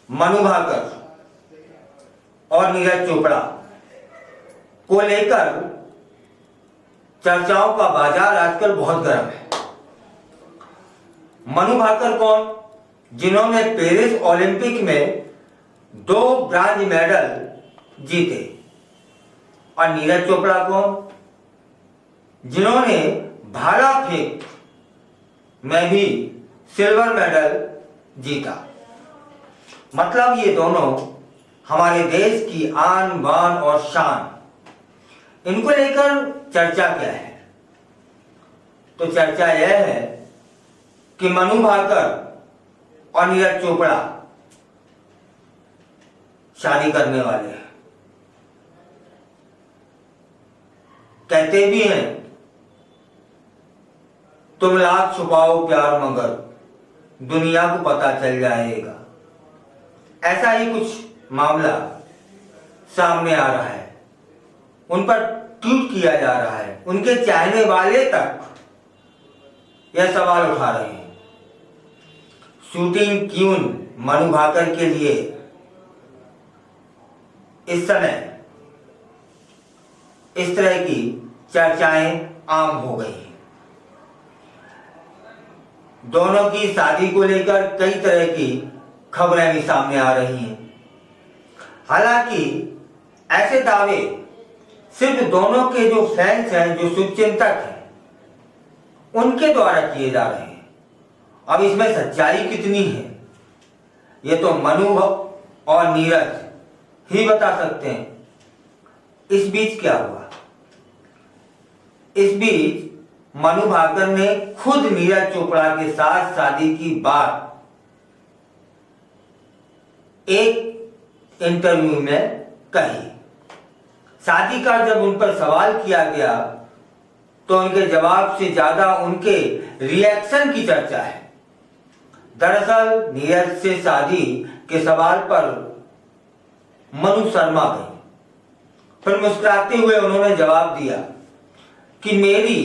मनु भाकर और नीरज चोपड़ा को लेकर चर्चाओं का बाजार आजकल बहुत गर्म है। मनु भाकर कौन? जिन्होंने पेरिस ओलंपिक में 2 ब्रांज मेडल जीते। और नीरज चोपड़ा कौन? जिन्होंने भाला फेंक में भी सिल्वर मेडल जीता। मतलब ये दोनों हमारे देश की आन बान और शान। इनको लेकर चर्चा क्या है? तो चर्चा यह है कि मनु भाकर और नीरज चोपड़ा शादी करने वाले हैं। कहते भी हैं तुम लाख छुपाओ प्यार मगर दुनिया को पता चल जाएगा। ऐसा ही कुछ मामला सामने आ रहा है। उन पर ट्वीट किया जा रहा है। उनके चाहने वाले तक यह सवाल उठा रहे हैं। शूटिंग क्वीन मनु भाकर के लिए इस समय इस तरह की चर्चाएं आम हो गई हैं। दोनों की शादी को लेकर कई तरह की खबरें भी सामने आ रही हैं। हालांकि ऐसे दावे सिर्फ दोनों के जो फैंस हैं, जो शुभचिंतक हैं, उनके द्वारा किए जा रहे हैं। अब इसमें सच्चाई कितनी है ये तो मनु और नीरज ही बता सकते हैं। इस बीच क्या हुआ? इस बीच मनु भाकर ने खुद नीरज चोपड़ा के साथ शादी की बात एक इंटरव्यू में कही। शादी का जब उन पर सवाल किया गया तो उनके जवाब से ज्यादा उनके रिएक्शन की चर्चा है। दरअसल नीरज से शादी के सवाल पर मनु शर्मा गई। फिर मुस्कुराते हुए उन्होंने जवाब दिया कि मेरी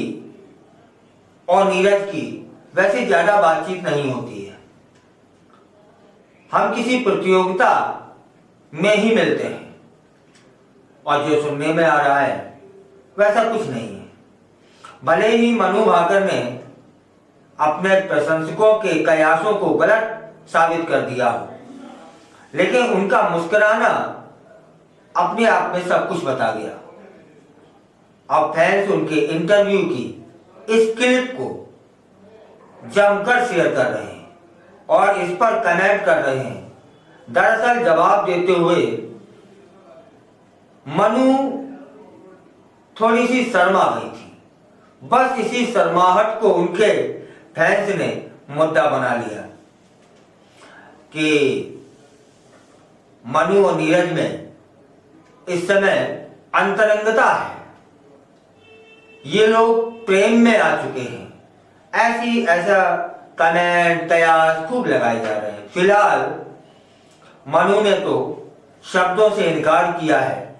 और नीरज की वैसे ज्यादा बातचीत नहीं होती है। हम किसी प्रतियोगिता में ही मिलते हैं और जो सुनने में आ रहा है वैसा कुछ नहीं है। भले ही मनु भाकर ने अपने प्रशंसकों के कयासों को गलत साबित कर दिया हो, लेकिन उनका मुस्कुराना अपने आप में सब कुछ बता गया। अब फैंस उनके इंटरव्यू की इस क्लिप को जमकर शेयर कर रहे हैं और इस पर कमेंट कर रहे हैं। दरअसल जवाब देते हुए मनु थोड़ी सी शर्मा गई थी। बस इसी शर्माहट को उनके फैंस ने मुद्दा बना लिया कि मनु और नीरज में इस समय अंतरंगता है, ये लोग प्रेम में आ चुके हैं। ऐसा कमेंट कयास खूब लगाए जा रहे हैं। फिलहाल मनु ने तो शब्दों से इनकार किया है,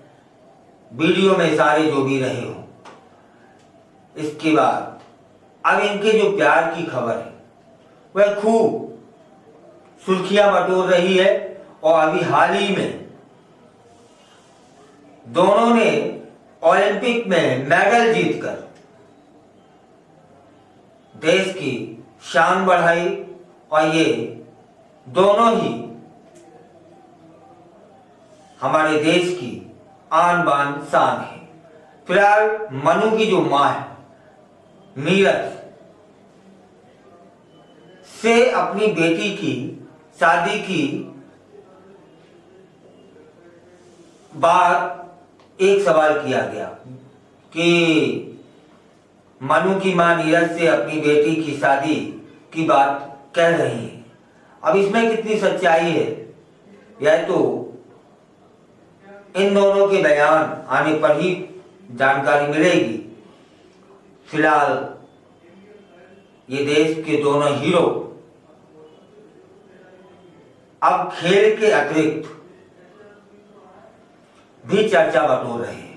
वीडियो में सारे जो भी रहे हो। इसके बाद अब इनके जो प्यार की खबर है वह खूब सुर्खियां बटोर रही है। और अभी हाल ही में दोनों ने ओलंपिक में मेडल जीतकर देश की शान बढ़ाई और ये दोनों ही हमारे देश की आन बान शान है। फिलहाल मनु की जो मां है नीरज से अपनी बेटी की शादी की बात एक सवाल किया गया कि मनु की मां नीरज से अपनी बेटी की शादी की बात कह रही है। अब इसमें कितनी सच्चाई है यह तो इन दोनों के बयान आने पर ही जानकारी मिलेगी। फिलहाल ये देश के दोनों हीरो अब खेल के अतिरिक्त भी चर्चा बटोर रहे हैं।